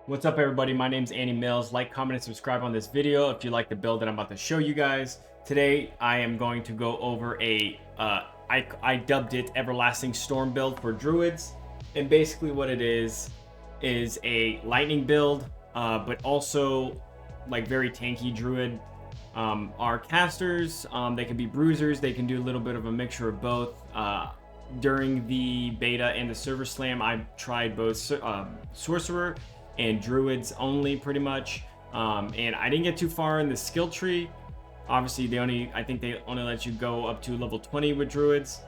What's up, everybody? My name's Andy Mills. Like, comment, and subscribe on this video if you like the build that I'm about to show you guys. Today, I am going to go over I dubbed it Everlasting Storm build for Druids. And basically what it is a lightning build, but also like very tanky Druid. Our casters, they can be bruisers. They can do a little bit of a mixture of both. During the beta and the server slam, I tried both sorcerer and druids only, pretty much, and I didn't get too far in the skill tree. Obviously, I think they only let you go up to level 20 with druids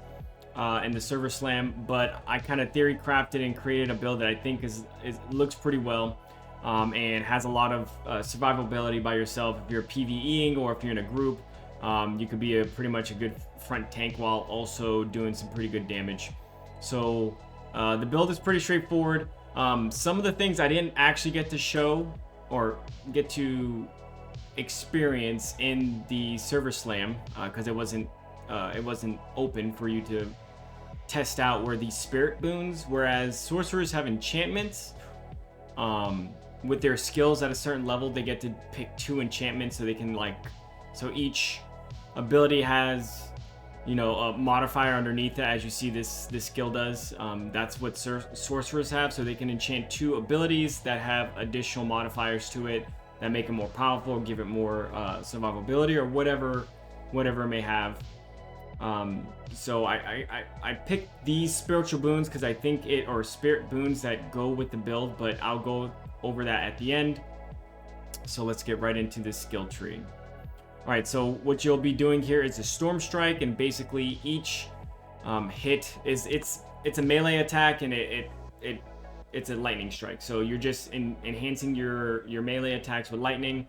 in the server slam, but I kind of theory crafted and created a build that I think looks pretty well, and has a lot of survivability by yourself. If you're PvEing or if you're in a group, you could be pretty much a good front tank while also doing some pretty good damage. So the build is pretty straightforward. Some of the things I didn't actually get to show or get to experience in the server slam, because it wasn't open for you to test out, were these spirit boons. Whereas sorcerers have enchantments. With their skills at a certain level, they get to pick 2 enchantments, so they can so each ability has, a modifier underneath it, as you see this skill does. That's what sorcerers have, so they can enchant 2 abilities that have additional modifiers to it that make it more powerful, give it more survivability, or whatever it may have. So I picked these spiritual boons because I think or spirit boons that go with the build, but I'll go over that at the end. So let's get right into this skill tree. All right, so what you'll be doing here is a Storm Strike, and basically each hit it's a melee attack, and it's a lightning strike. So you're just enhancing your melee attacks with lightning,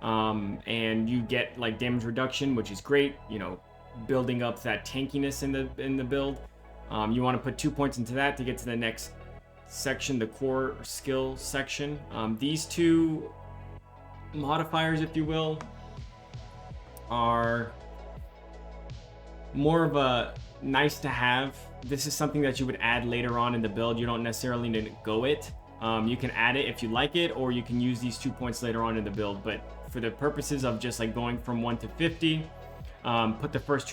and you get like damage reduction, which is great. Building up that tankiness in the build. You want to put 2 points into that to get to the next section, the core skill section. These 2 modifiers, if you will, are more of a nice to have. This is something that you would add later on in the build. You don't necessarily need to go it. You can add it if you like it, or you can use these 2 points later on in the build. But for the purposes of just like going from 1 to 50, put the first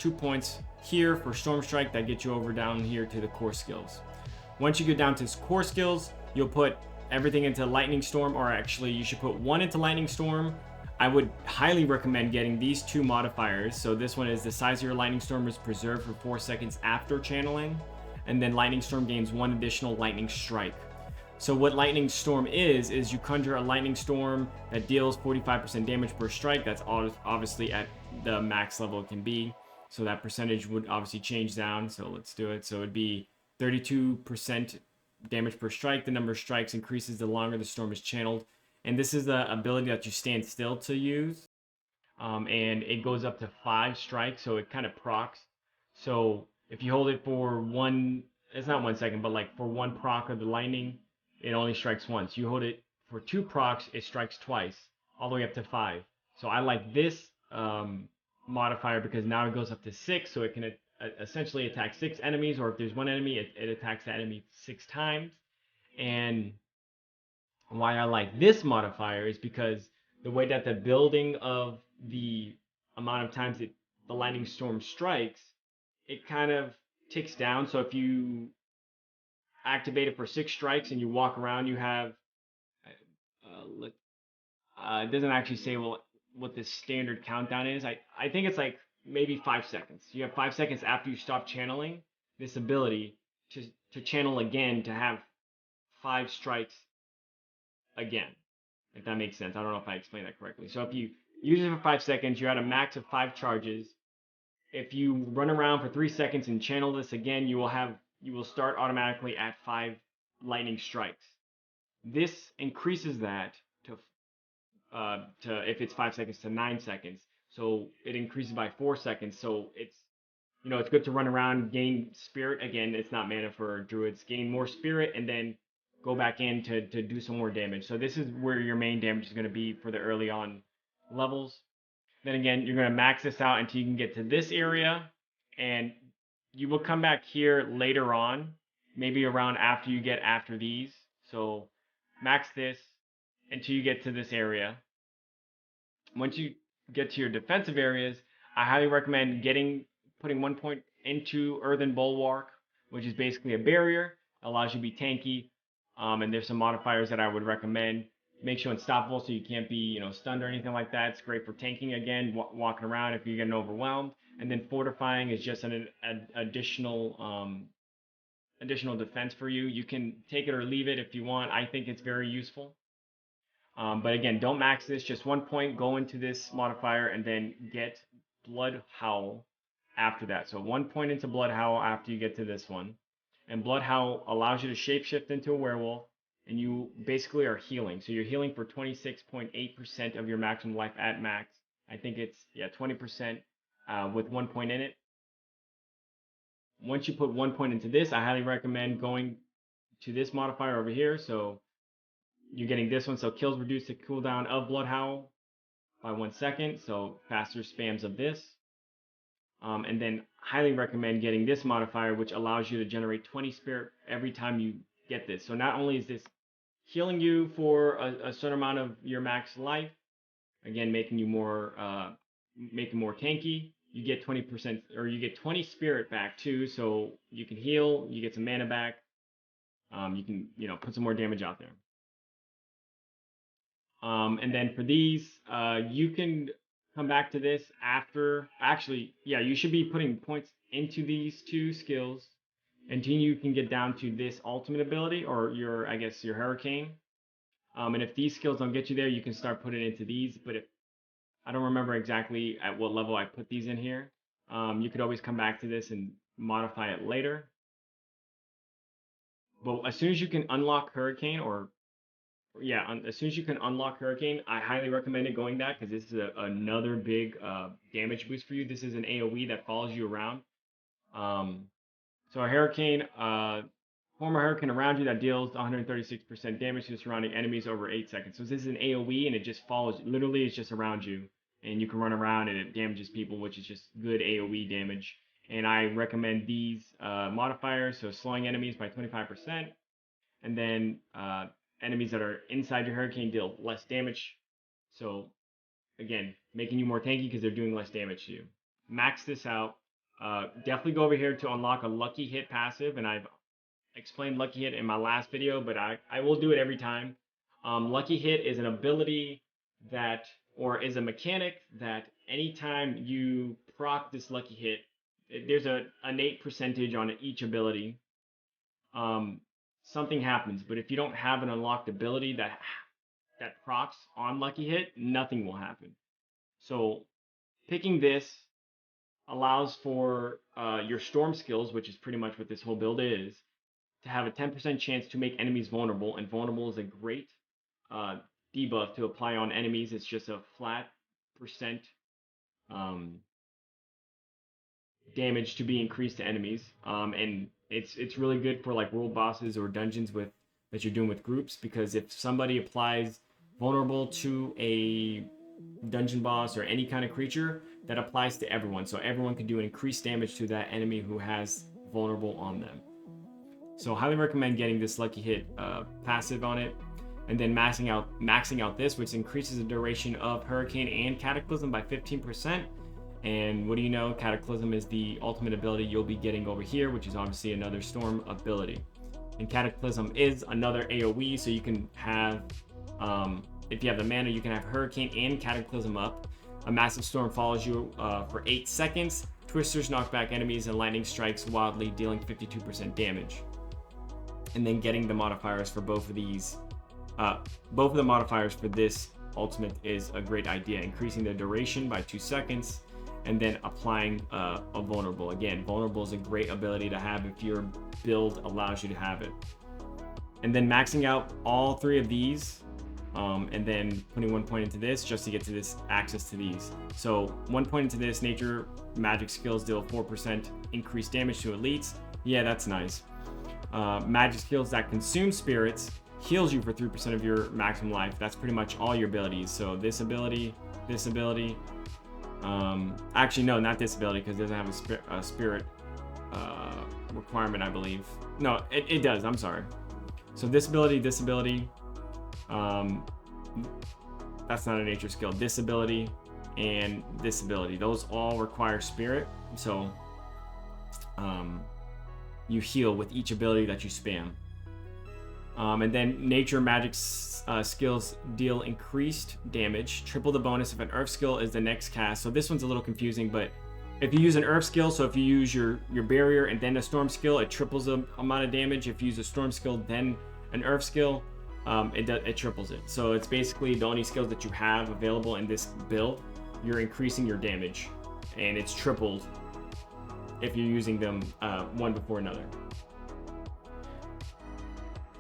2 points here for Storm Strike. That gets you over down here to the core skills. Once you get down to core skills, you'll put everything into Lightning Storm, or actually you should put 1 into Lightning Storm. I would highly recommend getting these 2 modifiers. So this one is the size of your Lightning Storm is preserved for 4 seconds after channeling, and then Lightning Storm gains 1 additional Lightning Strike. So what Lightning Storm is you conjure a Lightning Storm that deals 45% damage per strike. That's obviously at the max level it can be. So that percentage would obviously change down. So let's do it. So it'd be 32% damage per strike. The number of strikes increases the longer the storm is channeled. And this is the ability that you stand still to use. And it goes up to 5 strikes, so it kind of procs. So if you hold it for it's not 1 second, but like for 1 proc of the lightning, it only strikes once. You hold it for 2 procs, it strikes twice, all the way up to 5. So I like this modifier because now it goes up to 6, so it can essentially attack 6 enemies, or if there's 1 enemy, it attacks the enemy 6 times. And why I like this modifier is because the way that the building of the amount of times the lightning storm strikes, it kind of ticks down. So if you activate it for 6 strikes and you walk around, you have it doesn't actually say what the standard countdown is. I think it's like maybe 5 seconds. You have 5 seconds after you stop channeling this ability to channel again, to have 5 strikes again, if that makes sense. I don't know if I explained that correctly. So if you use it for 5 seconds, you're at a max of 5 charges. If you run around for 3 seconds and channel this again, you will start automatically at 5 lightning strikes. This increases that to if it's 5 seconds to 9 seconds. So it increases by 4 seconds. So it's good to run around, gain spirit. Again, it's not mana for druids. Gain more spirit and then go back in to do some more damage. So this is where your main damage is going to be for the early on levels. Then again, you're going to max this out until you can get to this area, and you will come back here later on, maybe around after you get after these. So max this until you get to this area. Once you get to your defensive areas, I highly recommend putting 1 point into Earthen Bulwark, which is basically a barrier, allows you to be tanky. And there's some modifiers that I would recommend. Makes you unstoppable, so you can't be, stunned or anything like that. It's great for tanking again, walking around if you're getting overwhelmed. And then fortifying is just an additional defense for you. You can take it or leave it if you want. I think it's very useful. But again, don't max this. Just 1 point, go into this modifier, and then get Blood Howl after that. So 1 point into Blood Howl after you get to this one. And Blood Howl allows you to shapeshift into a werewolf, and you basically are healing. So you're healing for 26.8% of your maximum life at max. I think it's, 20% with 1 point in it. Once you put 1 point into this, I highly recommend going to this modifier over here. So you're getting this one, so kills reduce the cooldown of Blood Howl by 1 second, so faster spams of this. And then highly recommend getting this modifier, which allows you to generate 20 spirit every time you get this. So not only is this healing you for a certain amount of your max life, again making you more tanky, you get 20%, or you get 20 spirit back too, so you can heal, you get some mana back, you can put some more damage out there. And then for these, you can come back to this after. Actually, yeah, you should be putting points into these two skills until you can get down to this ultimate ability, or your Hurricane. And if these skills don't get you there, you can start putting into these. But if I don't remember exactly at what level I put these in here, you could always come back to this and modify it later. But as soon as you can unlock Hurricane, as soon as you can unlock Hurricane, I highly recommend going that, because this is another big damage boost for you. This is an AoE that follows you around. So a Hurricane, form a Hurricane around you that deals 136% damage to surrounding enemies over 8 seconds. So this is an AoE, and it just follows, literally it's just around you. And you can run around, and it damages people, which is just good AoE damage. And I recommend these modifiers, so slowing enemies by 25%. And then enemies that are inside your Hurricane deal less damage. So again, making you more tanky because they're doing less damage to you. Max this out. Definitely go over here to unlock a Lucky Hit passive, and I've explained Lucky Hit in my last video, but I will do it every time. Lucky Hit is an ability that, or is a mechanic that anytime you proc this Lucky Hit, there's an innate percentage on each ability. Something happens, but if you don't have an unlocked ability that procs on Lucky Hit, nothing will happen. So picking this allows for your Storm skills, which is pretty much what this whole build is, to have a 10% chance to make enemies vulnerable, and vulnerable is a great debuff to apply on enemies. It's just a flat percent damage to be increased to enemies, and it's really good for like world bosses or dungeons that you're doing with groups, because if somebody applies vulnerable to a dungeon boss or any kind of creature, that applies to everyone, so everyone can do increased damage to that enemy who has vulnerable on them. So highly recommend getting this Lucky Hit passive on it, and then maxing out this, which increases the duration of Hurricane and Cataclysm by 15%. And what do you know? Cataclysm is the ultimate ability you'll be getting over here, which is obviously another Storm ability. And Cataclysm is another AoE, so you can have, if you have the mana, you can have Hurricane and Cataclysm up. A massive storm follows you for 8 seconds. Twisters knock back enemies, and lightning strikes wildly, dealing 52% damage. And then getting the modifiers for both of these, both of the modifiers for this ultimate is a great idea. Increasing the duration by 2 seconds, and then applying a vulnerable. Again, vulnerable is a great ability to have if your build allows you to have it. And then maxing out all 3 of these, and then putting 1 point into this just to get to this access to these. So 1 point into this, nature magic skills deal 4% increased damage to elites. Yeah, that's nice. Magic skills that consume spirits heals you for 3% of your maximum life. That's pretty much all your abilities. So this ability, actually no, not this ability, because it doesn't have a spirit requirement, I believe. No, it does, I'm sorry. So this ability, that's not a nature skill. This ability and this ability, those all require spirit. So you heal with each ability that you spam. And then nature magic skills deal increased damage, triple the bonus if an earth skill is the next cast. So this one's a little confusing, but if you use an earth skill, so if you use your barrier and then a storm skill, it triples the amount of damage. If you use a storm skill then an earth skill, it triples it. So it's basically the only skills that you have available in this build. You're increasing your damage, and it's tripled if you're using them one before another.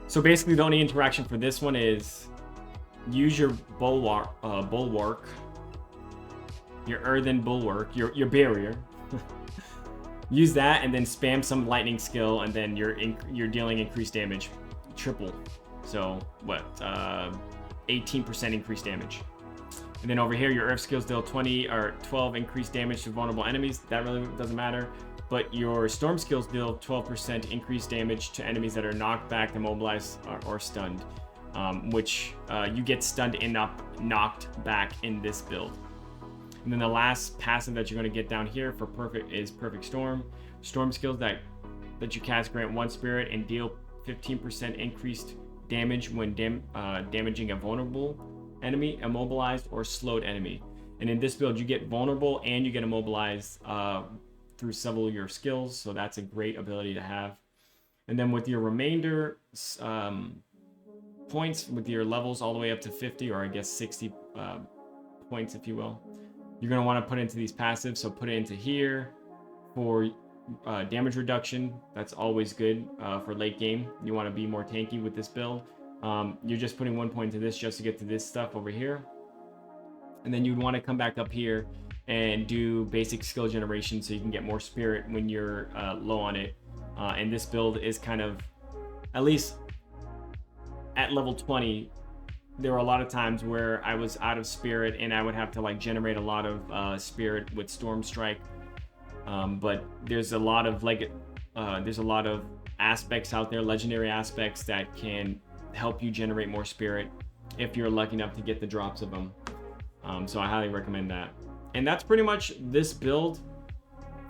So basically the only interaction for this one is use your bulwark, your earthen bulwark, your barrier. Use that and then spam some lightning skill, and then you're dealing increased damage, triple. So what? 18% increased damage. And then over here, your earth skills deal 20 or 12 increased damage to vulnerable enemies. That really doesn't matter. But your storm skills deal 12% increased damage to enemies that are knocked back, immobilized, or stunned, which you get stunned and knocked back in this build. And then the last passive that you're going to get down here for perfect is Perfect Storm. Storm skills that you cast grant 1 spirit and deal 15% increased damage when damaging a vulnerable enemy, immobilized, or slowed enemy. And in this build, you get vulnerable and you get immobilized through several of your skills, so that's a great ability to have. And then with your remainder points, with your levels all the way up to 50, or I guess 60 points, if you will, you're going to want to put into these passives. So put it into here for damage reduction. That's always good for late game. You want to be more tanky with this build. You're just putting 1 point into this just to get to this stuff over here. And then you'd want to come back up here and do basic skill generation so you can get more spirit when you're low on it. And this build is kind of, at least at level 20, there were a lot of times where I was out of spirit and I would have to like generate a lot of spirit with Storm Strike. But there's a lot of aspects out there, legendary aspects, that can help you generate more spirit if you're lucky enough to get the drops of them. So I highly recommend that. And that's pretty much this build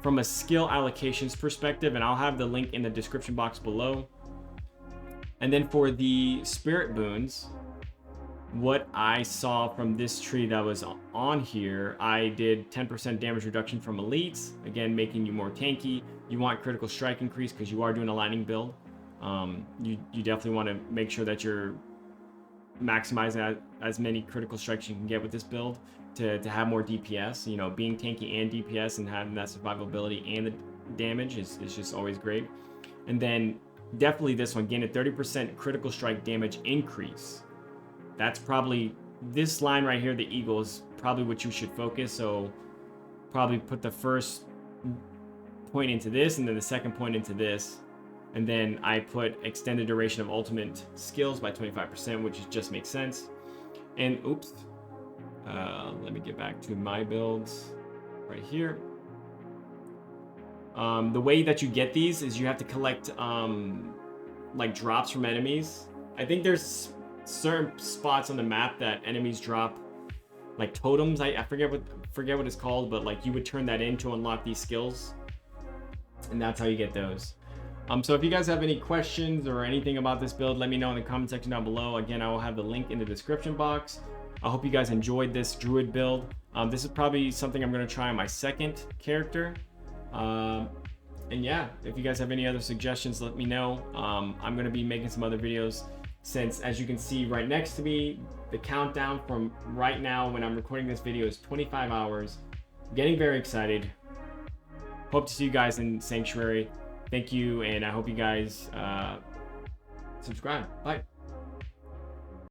from a skill allocations perspective, and I'll have the link in the description box below. And then for the spirit boons, what I saw from this tree that was on here, I did 10% damage reduction from elites, again making you more tanky. You want critical strike increase because you are doing a lightning build. You definitely want to make sure that you're maximizing as many critical strikes you can get with this build to have more DPS. You know, being tanky and DPS and having that survivability and the damage is just always great. And then definitely this one, gain a 30% critical strike damage increase. That's probably, this line right here, the eagle, is probably what you should focus. So probably put the first point into this and then the second point into this. And then I put extended duration of ultimate skills by 25%, which just makes sense. And oops, let me get back to my builds right here. The way that you get these is you have to collect like drops from enemies. I think there's certain spots on the map that enemies drop like totems. I forget what it's called, but like you would turn that in to unlock these skills, and that's how you get those. So if you guys have any questions or anything about this build, let me know in the comment section down below. Again, I will have the link in the description box. I hope you guys enjoyed this druid build. This is probably something I'm going to try on my second character. And yeah, if you guys have any other suggestions, let me know. I'm going to be making some other videos, since as you can see right next to me, the countdown from right now when I'm recording this video is 25 hours. I'm getting very excited. Hope to see you guys in Sanctuary. Thank you, and I hope you guys subscribe. Bye.